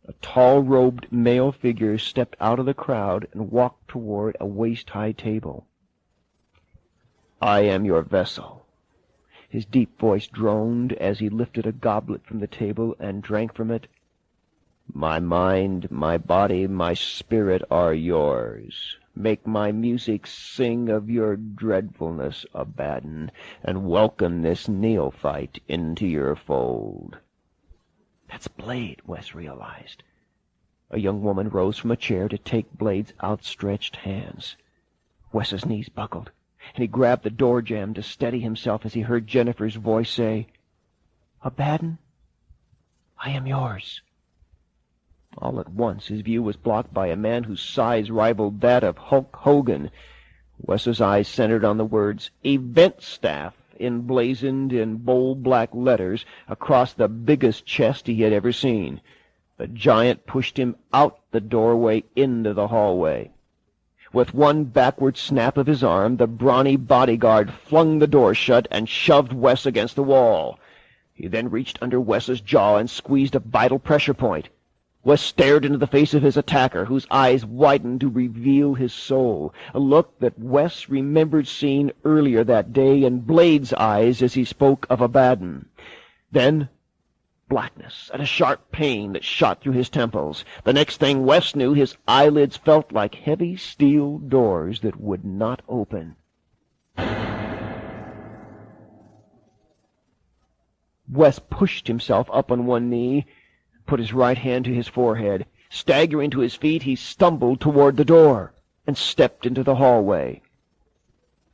A tall-robed male figure stepped out of the crowd and walked toward a waist-high table. "I am your vessel." His deep voice droned as he lifted a goblet from the table and drank from it. "My mind, my body, my spirit are yours. Make my music sing of your dreadfulness, Abaddon, and welcome this neophyte into your fold." "That's Blade," Wes realized. A young woman rose from a chair to take Blade's outstretched hands. Wes's knees buckled, and he grabbed the door jamb to steady himself as he heard Jennifer's voice say, "Abaddon, I am yours." All at once his view was blocked by a man whose size rivaled that of Hulk Hogan. Wes's eyes centered on the words "Event Staff" emblazoned in bold black letters across the biggest chest he had ever seen. The giant pushed him out the doorway into the hallway. With one backward snap of his arm, the brawny bodyguard flung the door shut and shoved Wes against the wall. He then reached under Wes's jaw and squeezed a vital pressure point. Wes stared into the face of his attacker, whose eyes widened to reveal his soul, a look that Wes remembered seeing earlier that day in Blade's eyes as he spoke of Abaddon. Then blackness and a sharp pain that shot through his temples. The next thing Wes knew, his eyelids felt like heavy steel doors that would not open. Wes pushed himself up on one knee, put his right hand to his forehead. Staggering to his feet, he stumbled toward the door and stepped into the hallway.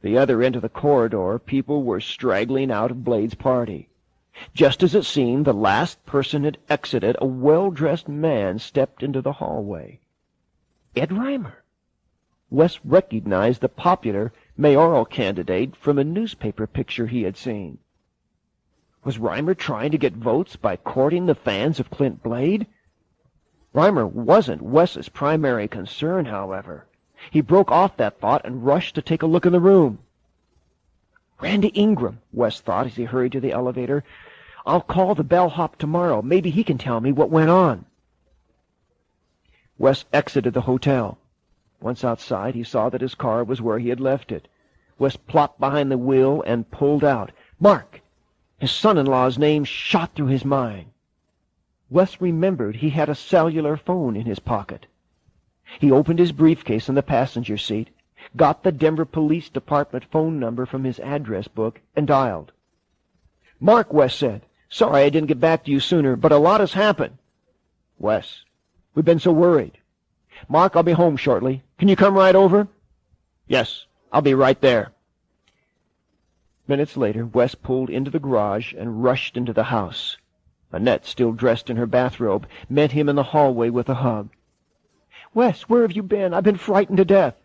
The other end of the corridor, people were straggling out of Blade's party. Just as it seemed the last person had exited, a well-dressed man stepped into the hallway. Ed Reimer. Wes recognized the popular mayoral candidate from a newspaper picture he had seen. Was Reimer trying to get votes by courting the fans of Clint Blade? Reimer wasn't Wes's primary concern, however. He broke off that thought and rushed to take a look in the room. Randy Ingram, Wes thought as he hurried to the elevator. "I'll call the bellhop tomorrow. Maybe he can tell me what went on." Wes exited the hotel. Once outside, he saw that his car was where he had left it. Wes plopped behind the wheel and pulled out. Mark! His son-in-law's name shot through his mind. Wes remembered he had a cellular phone in his pocket. He opened his briefcase in the passenger seat, got the Denver Police Department phone number from his address book, and dialed. "Mark," Wes said. "Sorry I didn't get back to you sooner, but a lot has happened." "Wes, we've been so worried." "Mark, I'll be home shortly. Can you come right over?" "Yes, I'll be right there." Minutes later, Wes pulled into the garage and rushed into the house. Annette, still dressed in her bathrobe, met him in the hallway with a hug. "Wes, where have you been? I've been frightened to death."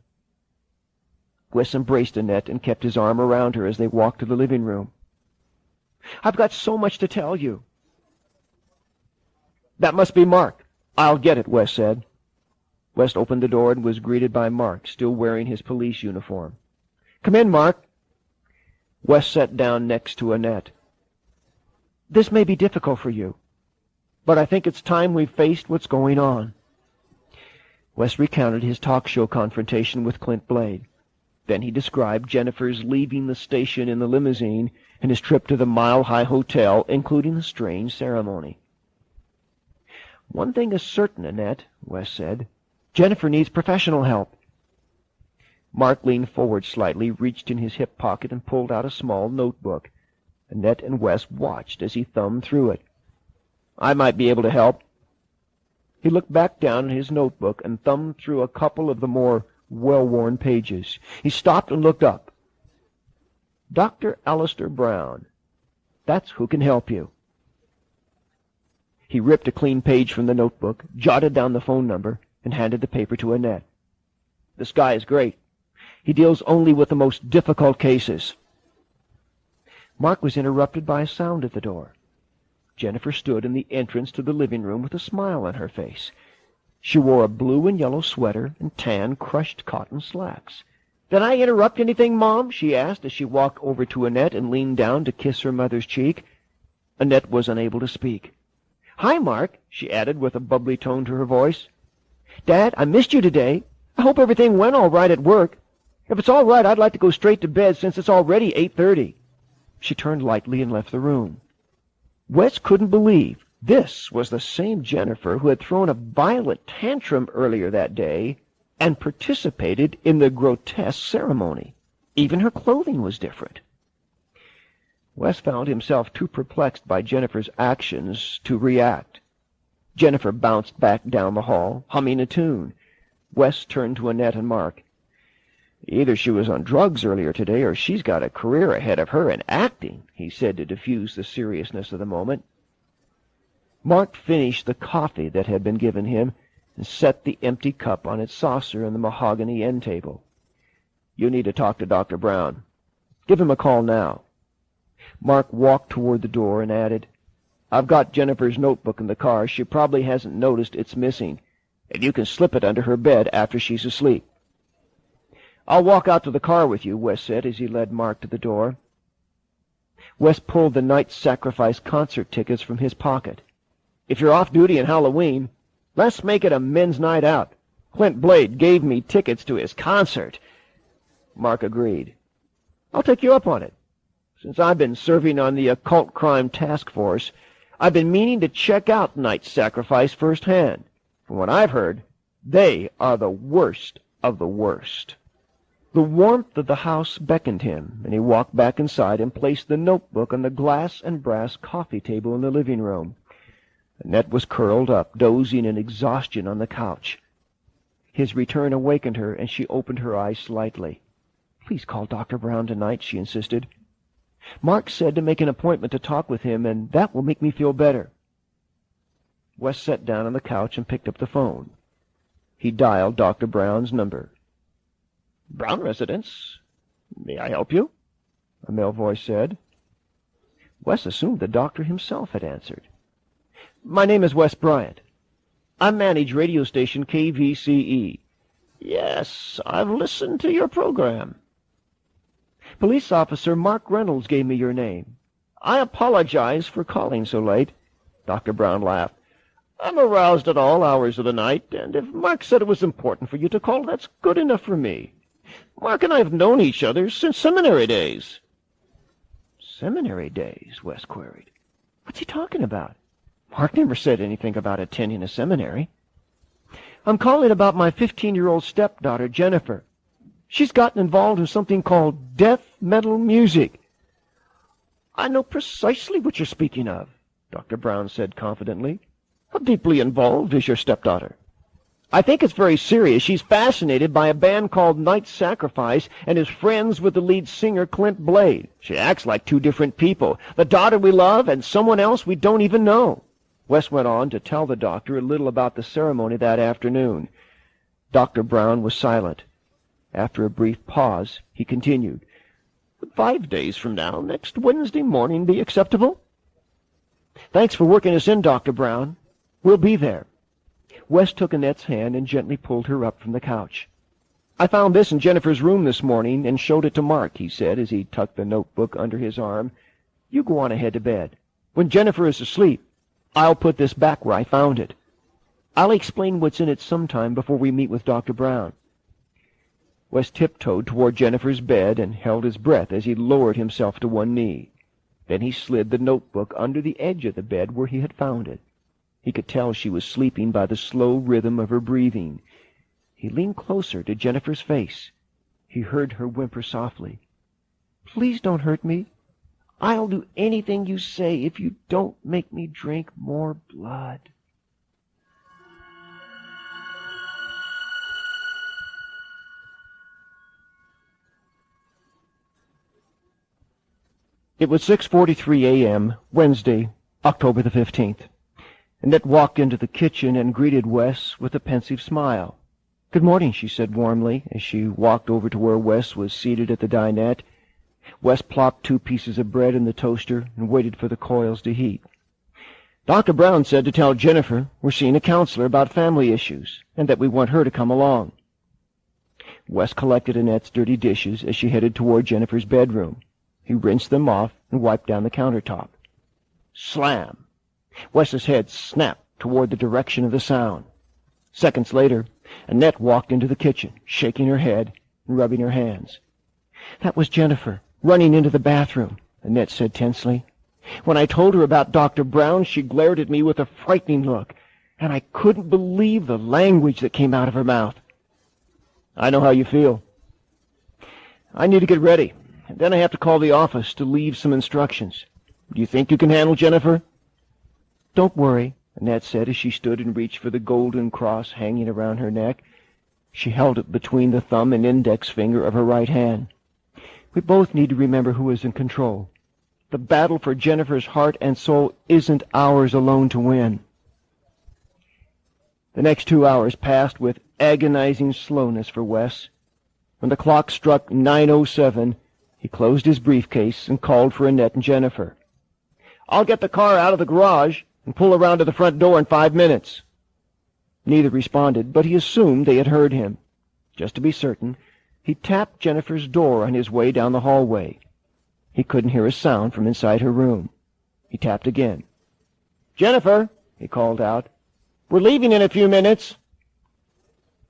Wes embraced Annette and kept his arm around her as they walked to the living room. "I've got so much to tell you." "That must be Mark. I'll get it," Wes said. Wes opened the door and was greeted by Mark, still wearing his police uniform. "Come in, Mark." Wes sat down next to Annette. "This may be difficult for you, but I think it's time we faced what's going on." Wes recounted his talk show confrontation with Clint Blade. Then he described Jennifer's leaving the station in the limousine and his trip to the Mile High Hotel, including the strange ceremony. "One thing is certain, Annette," Wes said. "Jennifer needs professional help." Mark leaned forward slightly, reached in his hip pocket, and pulled out a small notebook. Annette and Wes watched as he thumbed through it. "I might be able to help." He looked back down at his notebook and thumbed through a couple of the more well-worn pages. He stopped and looked up. "Dr. Alistair Brown. That's who can help you." He ripped a clean page from the notebook, jotted down the phone number, and handed the paper to Annette. "This guy is great. He deals only with the most difficult cases." Mark was interrupted by a sound at the door. Jennifer stood in the entrance to the living room with a smile on her face. She wore a blue and yellow sweater and tan crushed cotton slacks. "Did I interrupt anything, Mom?" she asked as she walked over to Annette and leaned down to kiss her mother's cheek. Annette was unable to speak. "Hi, Mark," she added with a bubbly tone to her voice. "Dad, I missed you today. I hope everything went all right at work. If it's all right, I'd like to go straight to bed since it's already 8:30. She turned lightly and left the room. Wes couldn't believe this was the same Jennifer who had thrown a violent tantrum earlier that day and participated in the grotesque ceremony. Even her clothing was different. Wes found himself too perplexed by Jennifer's actions to react. Jennifer bounced back down the hall, humming a tune. Wes turned to Annette and Mark. "Either she was on drugs earlier today or she's got a career ahead of her in acting," he said to diffuse the seriousness of the moment. Mark finished the coffee that had been given him and set the empty cup on its saucer on the mahogany end table. "You need to talk to Dr. Brown. Give him a call now." Mark walked toward the door and added, "I've got Jennifer's notebook in the car. She probably hasn't noticed it's missing, and you can slip it under her bed after she's asleep." "I'll walk out to the car with you," Wes said as he led Mark to the door. Wes pulled the Night Sacrifice concert tickets from his pocket. "If you're off duty on Halloween, let's make it a men's night out. Clint Blade gave me tickets to his concert." Mark agreed. "I'll take you up on it. Since I've been serving on the Occult Crime Task Force, I've been meaning to check out Night Sacrifice firsthand. From what I've heard, they are the worst of the worst." The warmth of the house beckoned him, and he walked back inside and placed the notebook on the glass and brass coffee table in the living room. Annette was curled up, dozing in exhaustion on the couch. His return awakened her, and she opened her eyes slightly. "Please call Dr. Brown tonight," she insisted. "Mark said to make an appointment to talk with him, and that will make me feel better." Wes sat down on the couch and picked up the phone. He dialed Dr. Brown's number. "Brown residence. May I help you?" a male voice said. Wes assumed the doctor himself had answered. "My name is Wes Bryant. I manage radio station KVCE. Yes, I've listened to your program." "Police officer Mark Reynolds gave me your name. I apologize for calling so late." Dr. Brown laughed. "I'm aroused at all hours of the night, and if Mark said it was important for you to call, that's good enough for me. Mark and I have known each other since seminary days." "Seminary days?" Wes queried. "What's he talking about? Mark never said anything about attending a seminary." "I'm calling about my 15-year-old stepdaughter, Jennifer. She's gotten involved in something called death metal music." "I know precisely what you're speaking of," Dr. Brown said confidently. "How deeply involved is your stepdaughter?" "I think it's very serious. She's fascinated by a band called Night Sacrifice and is friends with the lead singer Clint Blade. She acts like two different people, the daughter we love and someone else we don't even know." Wes went on to tell the doctor a little about the ceremony that afternoon. Dr. Brown was silent. After a brief pause, he continued, "Would 5 days from now, next Wednesday morning, be acceptable?" "Thanks for working us in, Dr. Brown. We'll be there." Wes took Annette's hand and gently pulled her up from the couch. "I found this in Jennifer's room this morning and showed it to Mark," he said as he tucked the notebook under his arm. "You go on ahead to bed. When Jennifer is asleep, I'll put this back where I found it. I'll explain what's in it sometime before we meet with Dr. Brown." Wes tiptoed toward Jennifer's bed and held his breath as he lowered himself to one knee. Then he slid the notebook under the edge of the bed where he had found it. He could tell she was sleeping by the slow rhythm of her breathing. He leaned closer to Jennifer's face. He heard her whimper softly. "Please don't hurt me. I'll do anything you say if you don't make me drink more blood." It was 6:43 a.m., Wednesday, October the 15th. Annette walked into the kitchen and greeted Wes with a pensive smile. "Good morning," she said warmly as she walked over to where Wes was seated at the dinette. Wes plopped 2 pieces of bread in the toaster and waited for the coils to heat. "Dr. Brown said to tell Jennifer we're seeing a counselor about family issues and that we want her to come along." Wes collected Annette's dirty dishes as she headed toward Jennifer's bedroom. He rinsed them off and wiped down the countertop. Slam! Wes's head snapped toward the direction of the sound. Seconds later, Annette walked into the kitchen, shaking her head and rubbing her hands. "That was Jennifer, running into the bathroom," Annette said tensely. "When I told her about Dr. Brown, she glared at me with a frightening look, and I couldn't believe the language that came out of her mouth." "I know how you feel. I need to get ready, and then I have to call the office to leave some instructions. Do you think you can handle Jennifer?" "Don't worry," Annette said as she stood and reached for the golden cross hanging around her neck. She held it between the thumb and index finger of her right hand. "We both need to remember who is in control. The battle for Jennifer's heart and soul isn't ours alone to win." The next 2 hours passed with agonizing slowness for Wes. When the clock struck 9:07, he closed his briefcase and called for Annette and Jennifer. "I'll get the car out of the garage and pull around to the front door in 5 minutes. Neither responded, but he assumed they had heard him. Just to be certain, he tapped Jennifer's door on his way down the hallway. He couldn't hear a sound from inside her room. He tapped again. "Jennifer," he called out, "we're leaving in a few minutes."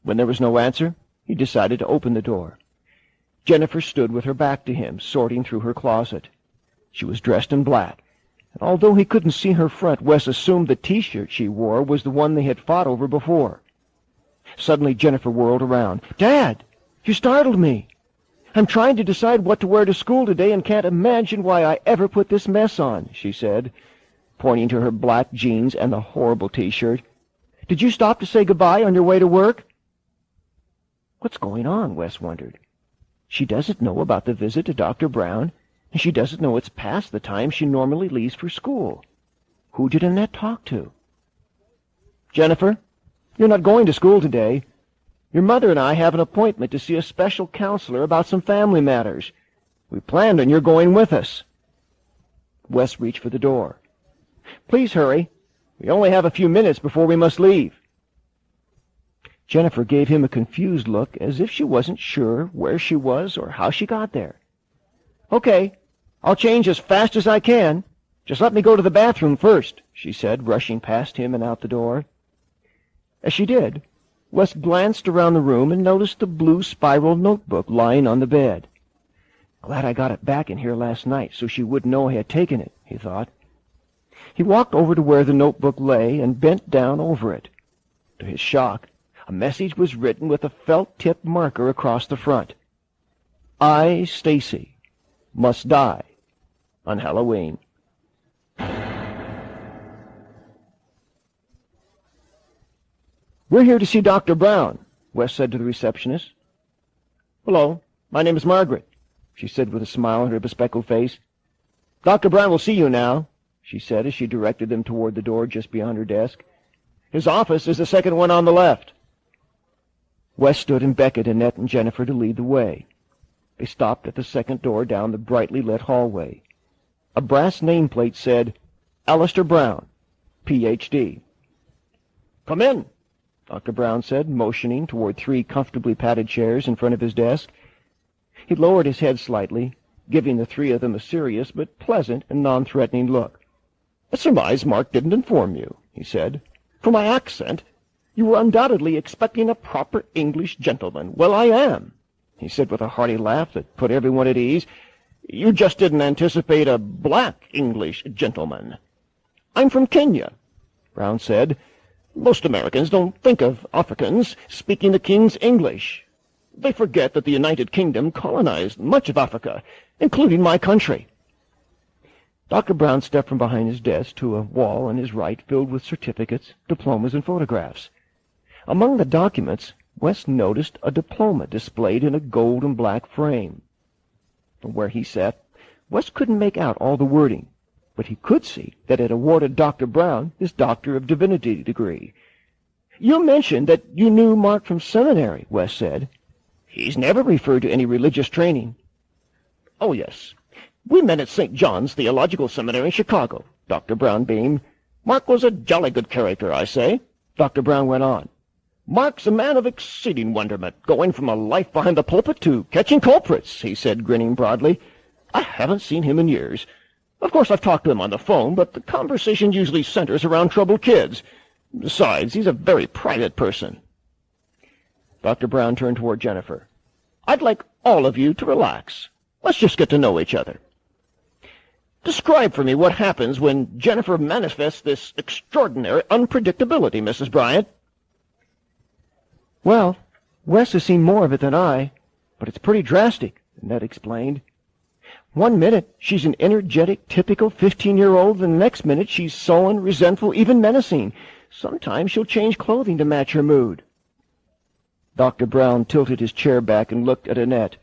When there was no answer, he decided to open the door. Jennifer stood with her back to him, sorting through her closet. She was dressed in black, and although he couldn't see her front, Wes assumed the T-shirt she wore was the one they had fought over before. Suddenly Jennifer whirled around. "Dad, you startled me. I'm trying to decide what to wear to school today and can't imagine why I ever put this mess on," she said, pointing to her black jeans and the horrible T-shirt. "Did you stop to say goodbye on your way to work?" What's going on, Wes wondered. She doesn't know about the visit to Dr. Brown, and she doesn't know it's past the time she normally leaves for school. Who did Annette talk to? "Jennifer, you're not going to school today. Your mother and I have an appointment to see a special counselor about some family matters. We planned on your going with us." Wes reached for the door. "Please hurry. We only have a few minutes before we must leave." Jennifer gave him a confused look, as if she wasn't sure where she was or how she got there. "Okay, I'll change as fast as I can. Just let me go to the bathroom first," she said, rushing past him and out the door. As she did, Wes glanced around the room and noticed the blue spiral notebook lying on the bed. "Glad I got it back in here last night so she wouldn't know I had taken it," he thought. He walked over to where the notebook lay and bent down over it. To his shock, a message was written with a felt-tip marker across the front. "I, Stacy, must die on Halloween." "We're here to see Dr. Brown," Wes said to the receptionist. "Hello, my name is Margaret," she said with a smile on her bespectacled face. "Dr. Brown will see you now," she said as she directed them toward the door just beyond her desk. "His office is the second one on the left." Wes stood and beckoned Annette and Jennifer to lead the way. They stopped at the second door down the brightly lit hallway. A brass nameplate said, "Alistair Brown, Ph.D." "Come in," Dr. Brown said, motioning toward 3 comfortably padded chairs in front of his desk. He lowered his head slightly, giving the 3 of them a serious but pleasant and non-threatening look. "I surmise Mark didn't inform you," he said. "From my accent, you were undoubtedly expecting a proper English gentleman. Well, I am," he said with a hearty laugh that put everyone at ease. "You just didn't anticipate a black English gentleman." "I'm from Kenya," Brown said. "Most Americans don't think of Africans speaking the King's English. They forget that the United Kingdom colonized much of Africa, including my country." Dr. Brown stepped from behind his desk to a wall on his right filled with certificates, diplomas, and photographs. Among the documents, Wes noticed a diploma displayed in a gold and black frame. From where he sat, Wes couldn't make out all the wording, but he could see that it awarded Dr. Brown his Doctor of Divinity degree. "You mentioned that you knew Mark from seminary," Wes said. "He's never referred to any religious training." "Oh, yes. We met at St. John's Theological Seminary in Chicago," Dr. Brown beamed. "Mark was a jolly good character, I say," Dr. Brown went on. "Mark's a man of exceeding wonderment, going from a life behind the pulpit to catching culprits," he said, grinning broadly. "I haven't seen him in years. Of course, I've talked to him on the phone, but the conversation usually centers around troubled kids. Besides, he's a very private person. Dr. Brown turned toward Jennifer. I'd like all of you to relax. Let's just get to know each other. Describe for me what happens when Jennifer manifests this extraordinary unpredictability, Mrs. Bryant. Well, Wes has seen more of it than I, but it's pretty drastic, Ned explained. One minute she's an energetic, typical 15-year-old, and the next minute she's sullen, resentful, even menacing. Sometimes she'll change clothing to match her mood. Dr. Brown tilted his chair back and looked at Annette.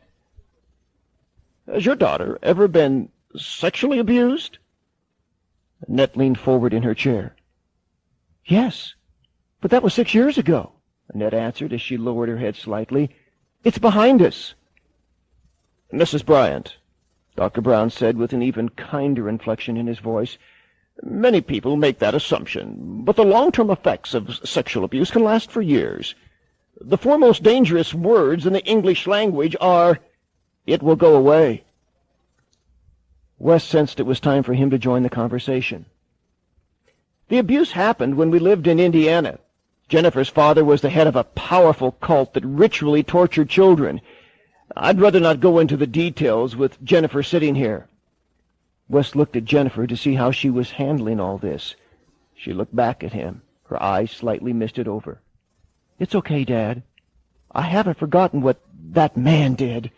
Has your daughter ever been sexually abused? Annette leaned forward in her chair. Yes, but that was 6 years ago, Annette answered as she lowered her head slightly. It's behind us. Mrs. Bryant, Dr. Brown said with an even kinder inflection in his voice, many people make that assumption, but the long-term effects of sexual abuse can last for years. The four most dangerous words in the English language are, "It will go away." Wes sensed it was time for him to join the conversation. The abuse happened when we lived in Indiana. Jennifer's father was the head of a powerful cult that ritually tortured children. I'd rather not go into the details with Jennifer sitting here. Wes looked at Jennifer to see how she was handling all this. She looked back at him, her eyes slightly misted over. It's okay, Dad. I haven't forgotten what that man did.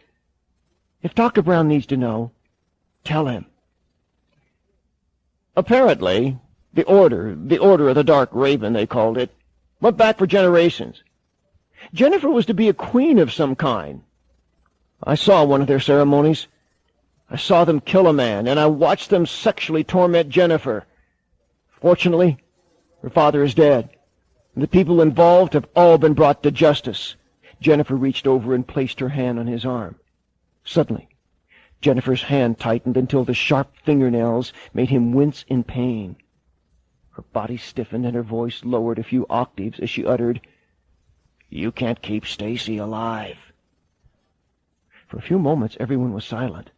If Dr. Brown needs to know, tell him. Apparently, the Order of the Dark Raven, they called it, went back for generations. Jennifer was to be a queen of some kind. I saw one of their ceremonies. I saw them kill a man, and I watched them sexually torment Jennifer. Fortunately, her father is dead. The people involved have all been brought to justice. Jennifer reached over and placed her hand on his arm. Suddenly, Jennifer's hand tightened until the sharp fingernails made him wince in pain. Her body stiffened and her voice lowered a few octaves as she uttered, "You can't keep Stacy alive." For a few moments, everyone was silent.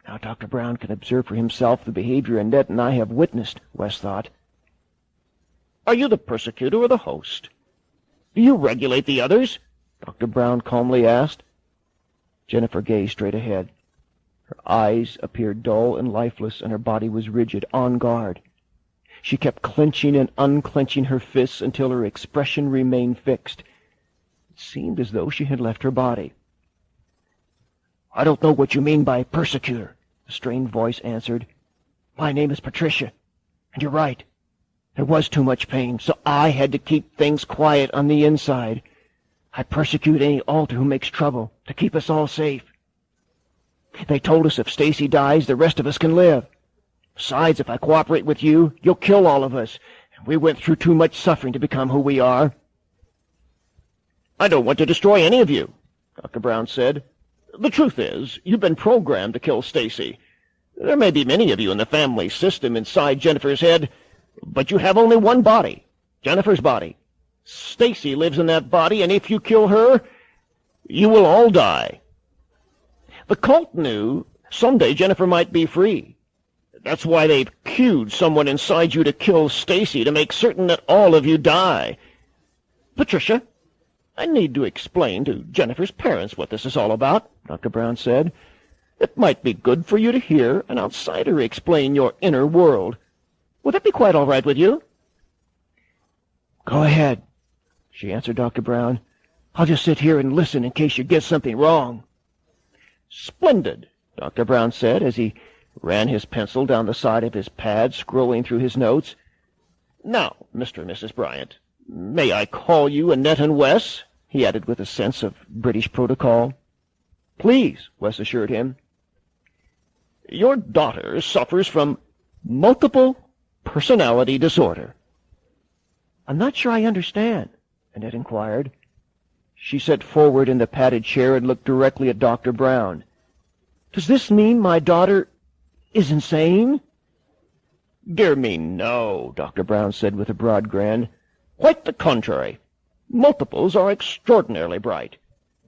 Now Dr. Brown can observe for himself the behavior Annette and I have witnessed, Wes thought. Are you the persecutor or the host? Do you regulate the others? Dr. Brown calmly asked. Jennifer gazed straight ahead. Her eyes appeared dull and lifeless, and her body was rigid, on guard. She kept clenching and unclenching her fists until her expression remained fixed. It seemed as though she had left her body. "I don't know what you mean by persecutor," the strained voice answered. "My name is Patricia, and you're right. There was too much pain, so I had to keep things quiet on the inside. I persecute any altar who makes trouble, to keep us all safe. They told us if Stacy dies, the rest of us can live. Besides, if I cooperate with you, you'll kill all of us. We went through too much suffering to become who we are." "I don't want to destroy any of you," Dr. Brown said. "The truth is, you've been programmed to kill Stacy. There may be many of you in the family system inside Jennifer's head, but you have only one body, Jennifer's body. Stacy lives in that body, and if you kill her, you will all die. The cult knew someday Jennifer might be free. That's why they've cued someone inside you to kill Stacy, to make certain that all of you die. Patricia, I need to explain to Jennifer's parents what this is all about," Dr. Brown said. "It might be good for you to hear an outsider explain your inner world. Would that be quite all right with you?" "Go ahead," she answered Dr. Brown. "I'll just sit here and listen in case you get something wrong." "Splendid," Dr. Brown said as he ran his pencil down the side of his pad, scrolling through his notes. "Now, Mr. and Mrs. Bryant, may I call you Annette and Wes?" he added with a sense of British protocol. "Please," Wes assured him. "Your daughter suffers from multiple personality disorder." "I'm not sure I understand," Annette inquired. She sat forward in the padded chair and looked directly at Dr. Brown. "Does this mean my daughter is insane?" "Dear me, no," Dr. Brown said with a broad grin. "Quite the contrary. Multiples are extraordinarily bright.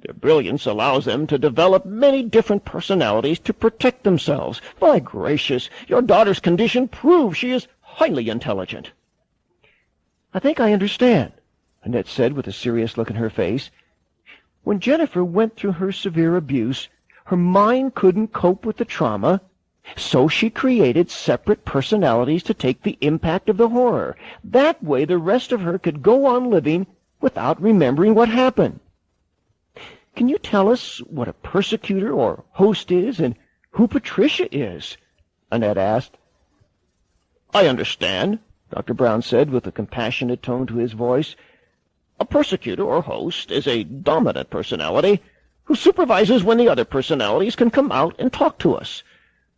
Their brilliance allows them to develop many different personalities to protect themselves. My gracious, your daughter's condition proves she is highly intelligent." "I think I understand," Annette said with a serious look in her face. "When Jennifer went through her severe abuse, her mind couldn't cope with the trauma, so she created separate personalities to take the impact of the horror. That way the rest of her could go on living without remembering what happened." "Can you tell us what a persecutor or host is and who Patricia is?" Annette asked. "I understand," Dr. Brown said with a compassionate tone to his voice. "A persecutor or host is a dominant personality who supervises when the other personalities can come out and talk to us.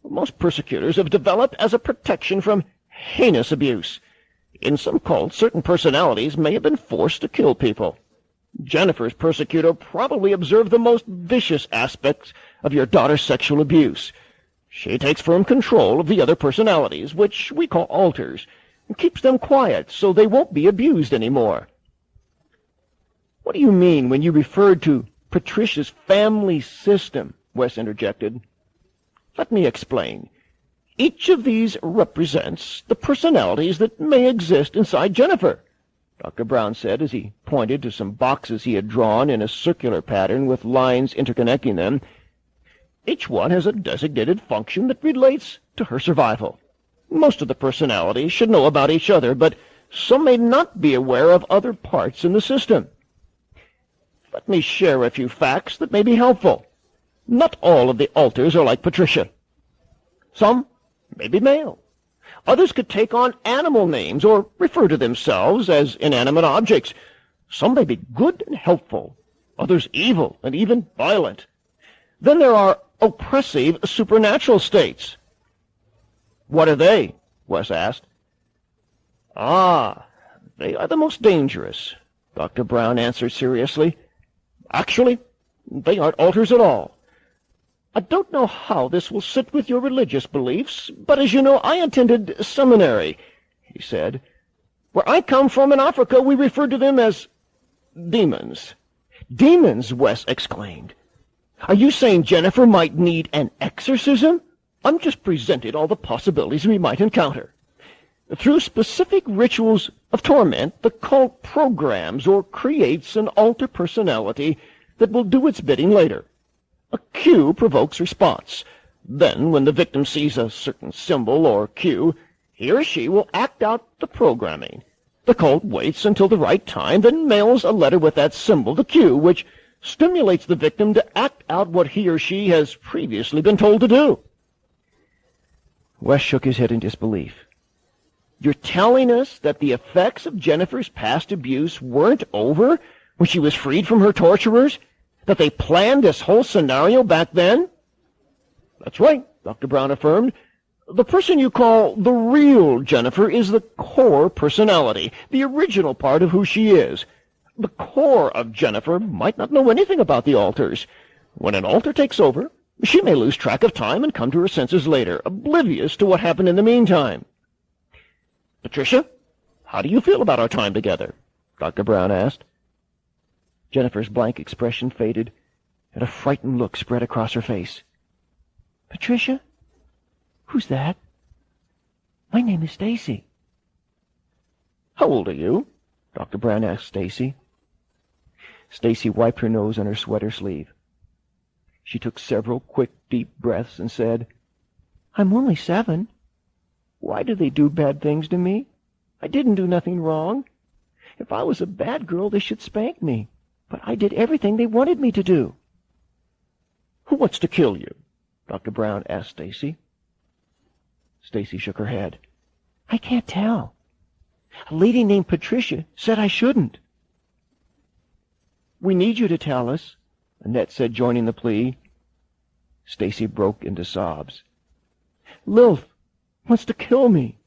Most persecutors have developed as a protection from heinous abuse. In some cults, certain personalities may have been forced to kill people. Jennifer's persecutor probably observed the most vicious aspects of your daughter's sexual abuse. She takes firm control of the other personalities, which we call alters, and keeps them quiet so they won't be abused anymore." "What do you mean when you referred to Patricia's family system?" Wes interjected. "Let me explain. Each of these represents the personalities that may exist inside Jennifer," Dr. Brown said as he pointed to some boxes he had drawn in a circular pattern with lines interconnecting them. "Each one has a designated function that relates to her survival. Most of the personalities should know about each other, but some may not be aware of other parts in the system. Let me share a few facts that may be helpful. Not all of the alters are like Patricia. Some may be male. Others could take on animal names or refer to themselves as inanimate objects. Some may be good and helpful, others evil and even violent. Then there are oppressive supernatural states." "What are they?" Wes asked. "They are the most dangerous," Dr. Brown answered seriously. "Actually, they aren't alters at all. I don't know how this will sit with your religious beliefs, but as you know, I attended seminary," he said. "Where I come from in Africa, we refer to them as demons." "Demons!" Wes exclaimed. "Are you saying Jennifer might need an exorcism?" "I'm just presenting all the possibilities we might encounter. Through specific rituals of torment, the cult programs or creates an alter personality that will do its bidding later. A cue provokes response. Then, when the victim sees a certain symbol or cue, he or she will act out the programming. The cult waits until the right time, then mails a letter with that symbol, the cue, which stimulates the victim to act out what he or she has previously been told to do." Wes shook his head in disbelief. "You're telling us that the effects of Jennifer's past abuse weren't over when she was freed from her torturers? That they planned this whole scenario back then?" "That's right," Dr. Brown affirmed. "The person you call the real Jennifer is the core personality, the original part of who she is. The core of Jennifer might not know anything about the alters. When an alter takes over, she may lose track of time and come to her senses later, oblivious to what happened in the meantime." "Patricia, how do you feel about our time together?" Dr. Brown asked. Jennifer's blank expression faded, and a frightened look spread across her face. "Patricia? Who's that?" "My name is Stacy." "How old are you?" Dr. Brown asked Stacy. Stacy wiped her nose on her sweater sleeve. She took several quick, deep breaths and said, "I'm only 7. Why do they do bad things to me? I didn't do nothing wrong. If I was a bad girl, they should spank me. But I did everything they wanted me to do." "Who wants to kill you?" Dr. Brown asked Stacy. Stacy shook her head. "I can't tell. A lady named Patricia said I shouldn't." "We need you to tell us," Annette said, joining the plea. Stacy broke into sobs. "Lilith wants to kill me,"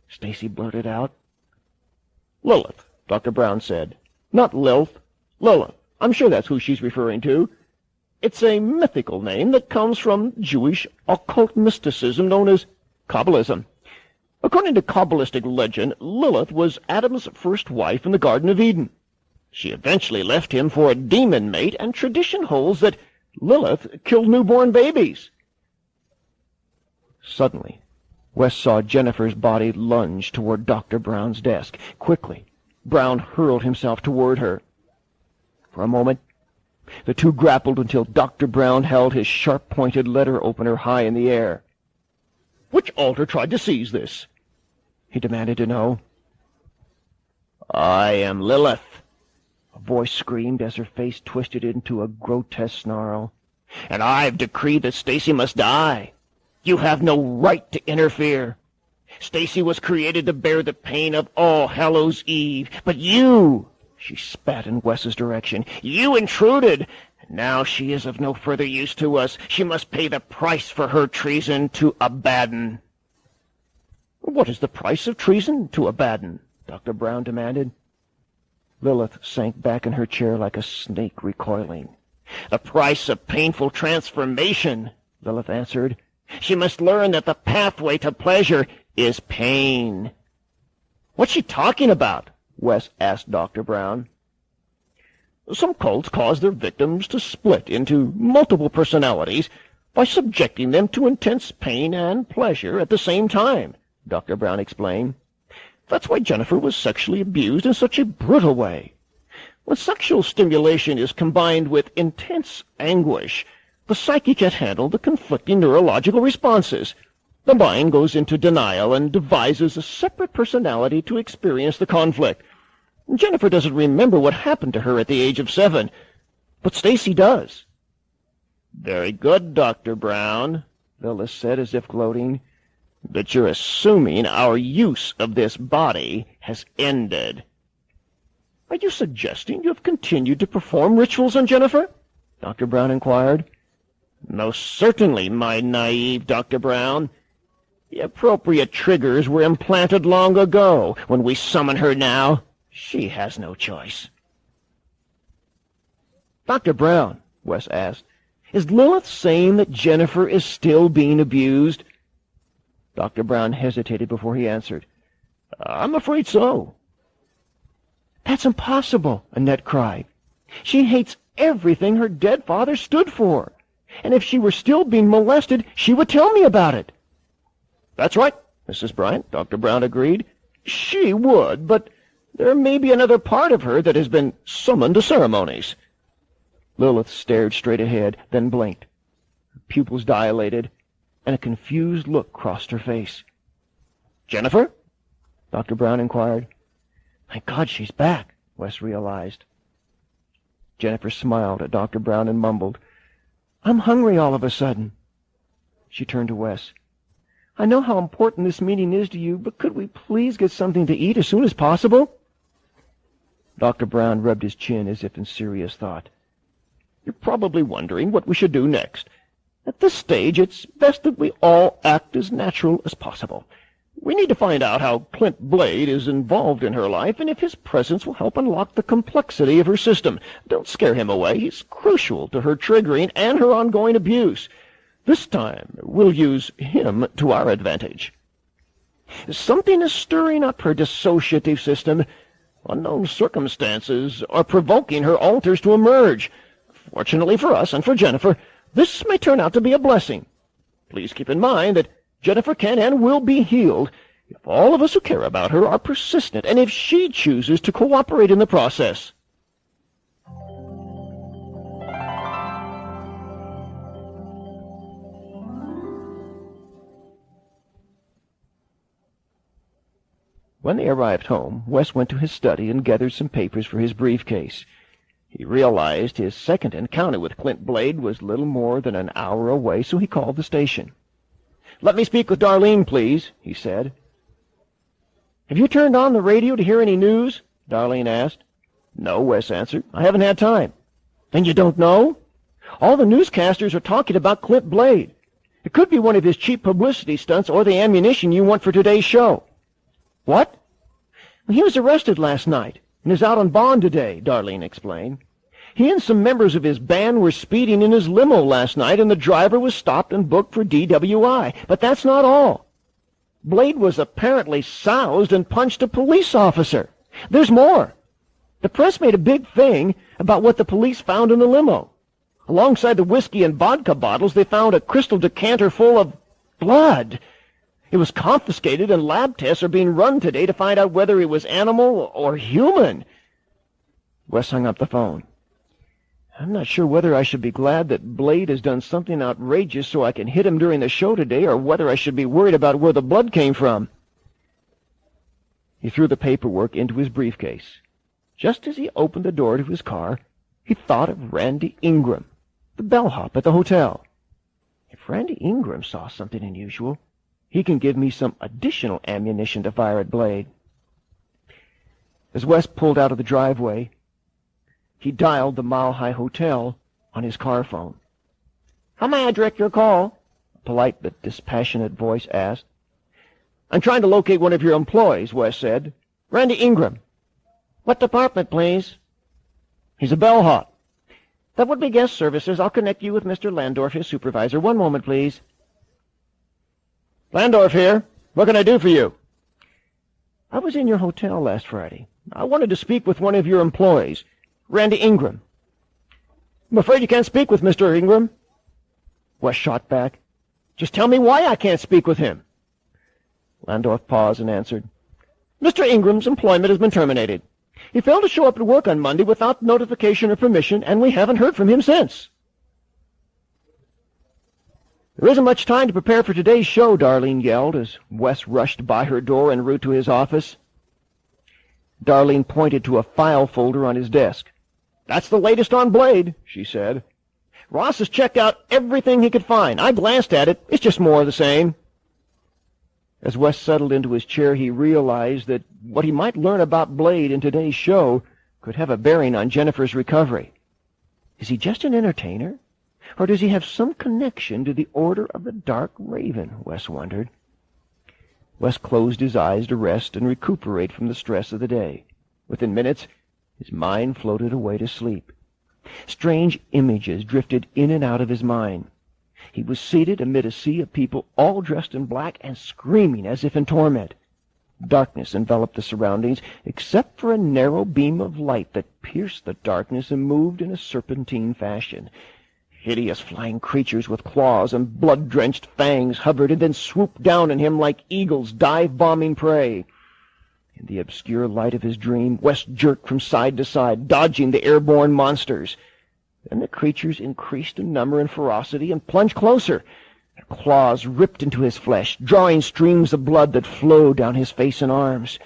Stacy blurted out. "Lilith," Dr. Brown said. "Not Lilith. Lilith. I'm sure that's who she's referring to. It's a mythical name that comes from Jewish occult mysticism known as Kabbalism. According to Kabbalistic legend, Lilith was Adam's first wife in the Garden of Eden. She eventually left him for a demon mate, and tradition holds that Lilith killed newborn babies. Suddenly, Wes saw Jennifer's body lunge toward Dr. Brown's desk. Quickly, Brown hurled himself toward her. For a moment, the two grappled until Dr. Brown held his sharp-pointed letter opener high in the air. "Which altar tried to seize this?" he demanded to know. "I am Lilith," a voice screamed as her face twisted into a grotesque snarl. "And I've decreed that Stacy must die. You have no right to interfere. Stacy was created to bear the pain of All Hallows Eve, but you," she spat in Wes's direction, "you intruded. Now she is of no further use to us. She must pay the price for her treason to Abaddon." "What is the price of treason to Abaddon?" Dr. Brown demanded. Lilith sank back in her chair like a snake recoiling. "The price of painful transformation," Lilith answered. "She must learn that the pathway to pleasure is pain." "What's she talking about?" Wes asked Dr. Brown. "Some cults cause their victims to split into multiple personalities by subjecting them to intense pain and pleasure at the same time," Dr. Brown explained. "That's why Jennifer was sexually abused in such a brutal way. When sexual stimulation is combined with intense anguish, the psyche can't handle the conflicting neurological responses. The mind goes into denial and devises a separate personality to experience the conflict. Jennifer doesn't remember what happened to her at the age of 7, but Stacy does." "Very good, Dr. Brown," Lilith said as if gloating. "But you're assuming our use of this body has ended." "Are you suggesting you have continued to perform rituals on Jennifer?" Dr. Brown inquired. "Most certainly, my naive Dr. Brown. The appropriate triggers were implanted long ago. When we summon her now, she has no choice." "Dr. Brown," Wes asked, "is Lilith saying that Jennifer is still being abused?" Dr. Brown hesitated before he answered. "I'm afraid so." "That's impossible," Annette cried. "She hates everything her dead father stood for. And if she were still being molested, she would tell me about it." "That's right, Mrs. Bryant," Dr. Brown agreed. "She would, but there may be another part of her that has been summoned to ceremonies." Lilith stared straight ahead, then blinked. Her pupils dilated, and a confused look crossed her face. "Jennifer?" Dr. Brown inquired. "My God, she's back," Wes realized. Jennifer smiled at Dr. Brown and mumbled, "I'm hungry all of a sudden." She turned to Wes. "I know how important this meeting is to you, but could we please get something to eat as soon as possible?" Dr. Brown rubbed his chin as if in serious thought. "You're probably wondering what we should do next. At this stage, it's best that we all act as natural as possible. We need to find out how Clint Blade is involved in her life and if his presence will help unlock the complexity of her system. Don't scare him away. He's crucial to her triggering and her ongoing abuse. This time, we'll use him to our advantage. Something is stirring up her dissociative system. Unknown circumstances are provoking her alters to emerge. Fortunately for us and for Jennifer, this may turn out to be a blessing. Please keep in mind that Jennifer can and will be healed if all of us who care about her are persistent and if she chooses to cooperate in the process." When they arrived home, Wes went to his study and gathered some papers for his briefcase. He realized his second encounter with Clint Blade was little more than an hour away, so he called the station. "Let me speak with Darlene, please," he said. "Have you turned on the radio to hear any news?" Darlene asked. "No," Wes answered. "I haven't had time." "Then you don't know? All the newscasters are talking about Clint Blade. It could be one of his cheap publicity stunts or the ammunition you want for today's show." "What?" "Well, he was arrested last night and is out on bond today," Darlene explained. "He and some members of his band were speeding in his limo last night, and the driver was stopped and booked for DWI. But that's not all. Blade was apparently soused and punched a police officer. There's more. The press made a big thing about what the police found in the limo. Alongside the whiskey and vodka bottles, they found a crystal decanter full of blood. It was confiscated, and lab tests are being run today to find out whether it was animal or human. Wes hung up the phone. I'm not sure whether I should be glad that Blade has done something outrageous so I can hit him during the show today, or whether I should be worried about where the blood came from. He threw the paperwork into his briefcase. Just as he opened the door to his car, he thought of Randy Ingram, the bellhop at the hotel. If Randy Ingram saw something unusual, he can give me some additional ammunition to fire at Blade. As Wes pulled out of the driveway, he dialed the Mile High Hotel on his car phone. "How may I direct your call?" a polite but dispassionate voice asked. "I'm trying to locate one of your employees," Wes said. "Randy Ingram." "What department, please?" "He's a bellhop." "That would be guest services. I'll connect you with Mr. Landorf, his supervisor. One moment, please." "Landorf here. What can I do for you?" "I was in your hotel last Friday. I wanted to speak with one of your employees, Randy Ingram." "I'm afraid you can't speak with Mr. Ingram." Wes shot back. "Just tell me why I can't speak with him." Landorf paused and answered, "Mr. Ingram's employment has been terminated. He failed to show up at work on Monday without notification or permission, and we haven't heard from him since." "There isn't much time to prepare for today's show," Darlene yelled as Wes rushed by her door en route to his office. Darlene pointed to a file folder on his desk. "That's the latest on Blade," she said. "Ross has checked out everything he could find. I glanced at it. It's just more of the same." As Wes settled into his chair, he realized that what he might learn about Blade in today's show could have a bearing on Jennifer's recovery. Is he just an entertainer? Or does he have some connection to the Order of the Dark Raven? Wes wondered. Wes closed his eyes to rest and recuperate from the stress of the day. Within minutes, his mind floated away to sleep. Strange images drifted in and out of his mind. He was seated amid a sea of people, all dressed in black and screaming as if in torment. Darkness enveloped the surroundings, except for a narrow beam of light that pierced the darkness and moved in a serpentine fashion. Hideous flying creatures with claws and blood-drenched fangs hovered and then swooped down on him like eagles dive-bombing prey. In the obscure light of his dream, Wes jerked from side to side, dodging the airborne monsters. Then the creatures increased in number and ferocity and plunged closer. Their claws ripped into his flesh, drawing streams of blood that flowed down his face and arms.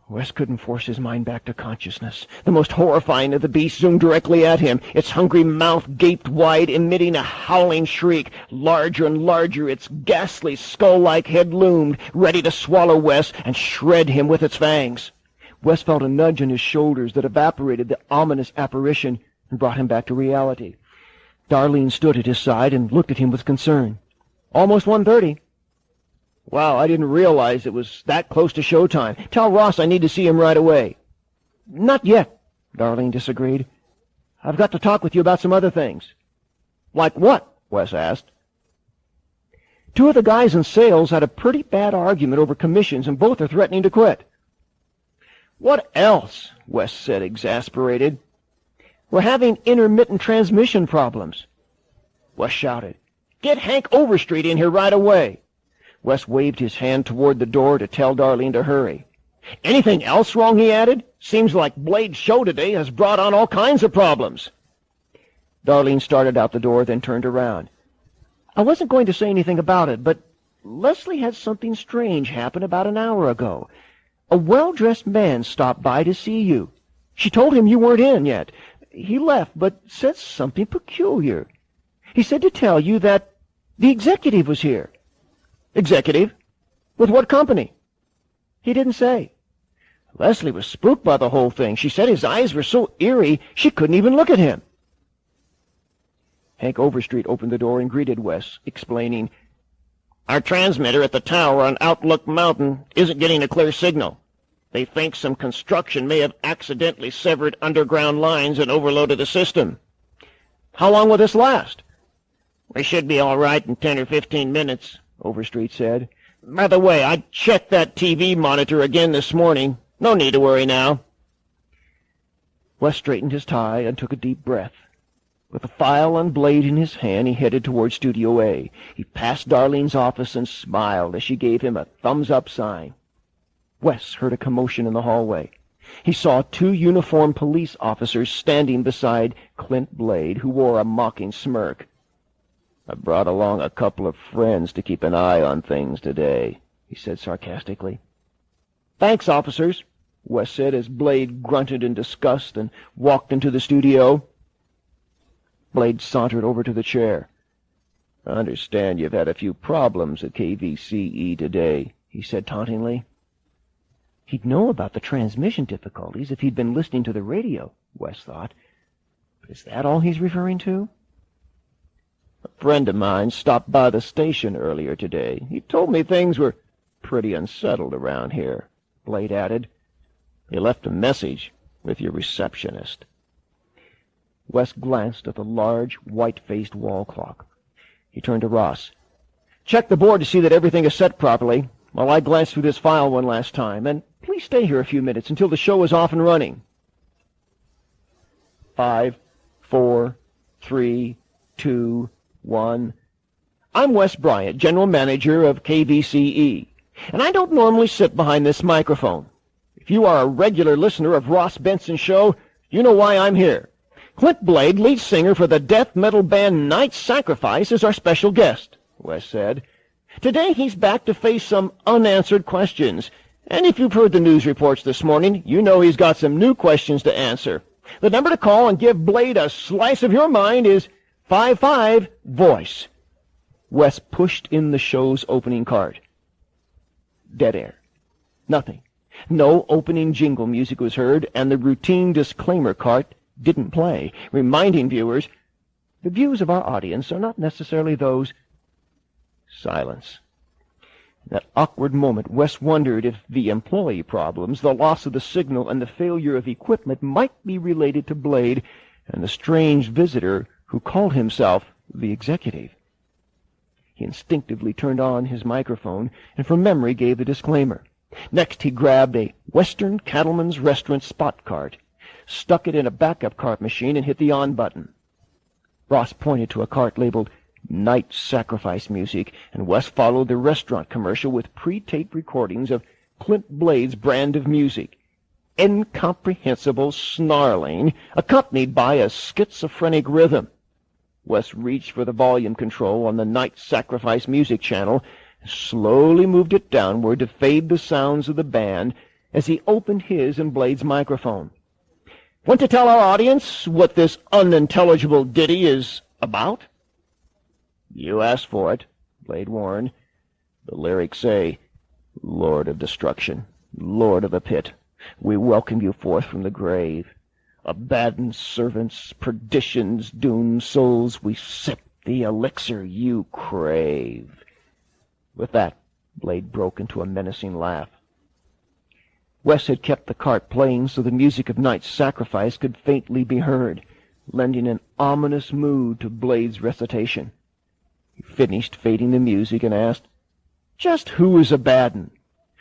Wes couldn't force his mind back to consciousness. The most horrifying of the beasts zoomed directly at him. Its hungry mouth gaped wide, emitting a howling shriek. Larger and larger, its ghastly skull-like head loomed, ready to swallow Wes and shred him with its fangs. Wes felt a nudge on his shoulders that evaporated the ominous apparition and brought him back to reality. Darlene stood at his side and looked at him with concern. "Almost 1:30. "Wow, I didn't realize it was that close to showtime. Tell Ross I need to see him right away." "Not yet," Darlene disagreed. "I've got to talk with you about some other things." "Like what?" Wes asked. "Two of the guys in sales had a pretty bad argument over commissions, and both are threatening to quit." "What else?" Wes said, exasperated. "We're having intermittent transmission problems." Wes shouted, "Get Hank Overstreet in here right away." Wes waved his hand toward the door to tell Darlene to hurry. "Anything else wrong?" he added. "Seems like Blade's show today has brought on all kinds of problems." Darlene started out the door, then turned around. "I wasn't going to say anything about it, but Leslie had something strange happen about an hour ago. A well-dressed man stopped by to see you. She told him you weren't in yet. He left, but said something peculiar. He said to tell you that the executive was here." "Executive? With what company?" "He didn't say." Leslie was spooked by the whole thing. She said his eyes were so eerie she couldn't even look at him. Hank Overstreet opened the door and greeted Wes, explaining, "Our transmitter at the tower on Outlook Mountain isn't getting a clear signal. They think some construction may have accidentally severed underground lines and overloaded the system." "How long will this last?" "We should be all right in 10 or 15 minutes, Overstreet said. "By the way, I checked that TV monitor again this morning. No need to worry now." Wes straightened his tie and took a deep breath. With the file and blade in his hand, he headed toward Studio A. He passed Darlene's office and smiled as she gave him a thumbs-up sign. Wes heard a commotion in the hallway. He saw 2 uniformed police officers standing beside Clint Blade, who wore a mocking smirk. "I brought along a couple of friends to keep an eye on things today," he said sarcastically. "Thanks, officers," Wes said as Blade grunted in disgust and walked into the studio. Blade sauntered over to the chair. "I understand you've had a few problems at KVCE today," he said tauntingly. He'd know about the transmission difficulties if he'd been listening to the radio, Wes thought. But is that all he's referring to? "A friend of mine stopped by the station earlier today. He told me things were pretty unsettled around here," Blade added. "He left a message with your receptionist." Wes glanced at the large, white-faced wall clock. He turned to Ross. "Check the board to see that everything is set properly, while I glance through this file one last time, and please stay here a few minutes until the show is off and running." 5, 4, 3, 2, 1. "I'm Wes Bryant, General Manager of KVCE, and I don't normally sit behind this microphone. If you are a regular listener of Ross Benson's show, you know why I'm here. Clint Blade, lead singer for the death metal band Night Sacrifice, is our special guest," Wes said. "Today he's back to face some unanswered questions, and if you've heard the news reports this morning, you know he's got some new questions to answer. The number to call and give Blade a slice of your mind is 55-VOICE. Wes pushed in the show's opening card. Dead air. Nothing. No opening jingle music was heard, and the routine disclaimer card didn't play, reminding viewers, the views of our audience are not necessarily those. Silence. In that awkward moment, Wes wondered if the employee problems, the loss of the signal, and the failure of equipment might be related to Blade and the strange visitor who called himself the executive. He instinctively turned on his microphone and from memory gave the disclaimer. Next, he grabbed a Western Cattleman's Restaurant spot card, stuck it in a backup cart machine, and hit the on button. Ross pointed to a cart labeled Night Sacrifice Music, and Wes followed the restaurant commercial with pre-taped recordings of Clint Blade's brand of music, incomprehensible snarling, accompanied by a schizophrenic rhythm. Wes reached for the volume control on the Night Sacrifice music channel and slowly moved it downward to fade the sounds of the band as he opened his and Blade's microphone. "Want to tell our audience what this unintelligible ditty is about?" "You asked for it," Blade warned. "The lyrics say, 'Lord of Destruction, Lord of the Pit, we welcome you forth from the grave. Abaddon servants, perdition's doomed souls, we sip the elixir you crave." With that, Blade broke into a menacing laugh. Wes had kept the cart playing so the music of Night Sacrifice could faintly be heard, lending an ominous mood to Blade's recitation. He finished fading the music and asked, "Just who is Abaddon?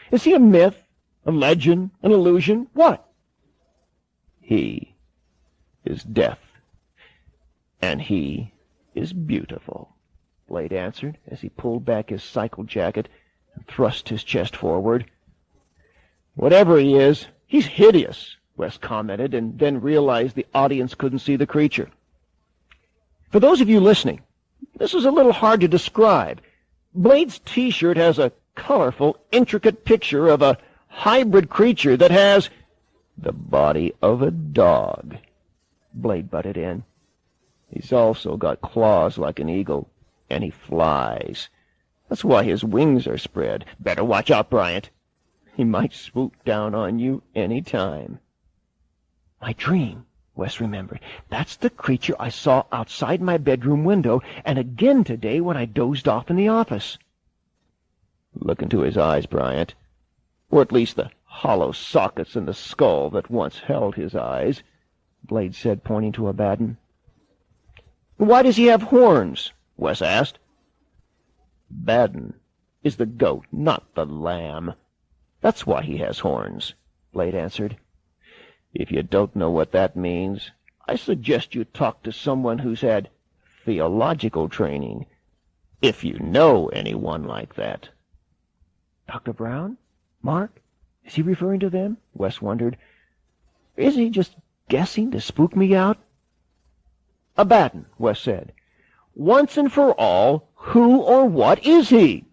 Is he a myth, a legend, an illusion? What?" "He is death, and he is beautiful," Blade answered as he pulled back his cycle jacket and thrust his chest forward. "Whatever he is, he's hideous," Wes commented, and then realized the audience couldn't see the creature. For those of you listening, this is a little hard to describe. Blade's T-shirt has a colorful, intricate picture of a hybrid creature that has the body of a dog. Blade butted in. "He's also got claws like an eagle, and he flies. That's why his wings are spread. Better watch out, Bryant. He might swoop down on you any time." "My dream," Wes remembered. "That's the creature I saw outside my bedroom window, and again today when I dozed off in the office." "Look into his eyes, Bryant, or at least the hollow sockets in the skull that once held his eyes," Blade said, pointing to Abaddon. "Why does he have horns?" Wes asked. "Abaddon is the goat, not the lamb. That's why he has horns," Blade answered. If you don't know what that means, I suggest you talk to someone who's had theological training, if you know anyone like that. Dr. Brown? Mark? Is he referring to them? Wes wondered. Is he just guessing to spook me out? Abaddon, Wes said. Once and for all, who or what is he?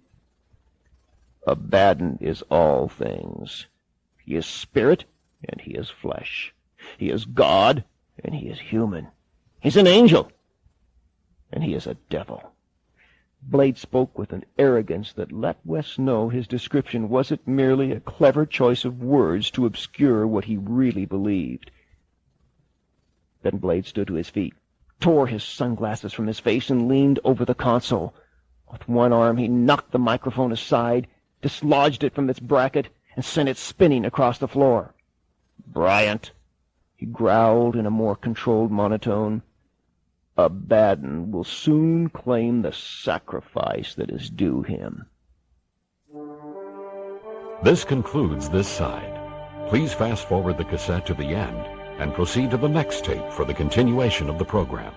Abaddon is all things. He is spirit, and he is flesh. He is God, and he is human. He's an angel, and he is a devil. Blade spoke with an arrogance that let Wes know his description wasn't merely a clever choice of words to obscure what he really believed. Then Blade stood to his feet, tore his sunglasses from his face, and leaned over the console. With one arm he knocked the microphone aside, dislodged it from its bracket, and sent it spinning across the floor. Bryant, he growled in a more controlled monotone, Abaddon will soon claim the sacrifice that is due him. This concludes this side. Please fast forward the cassette to the end and proceed to the next tape for the continuation of the program.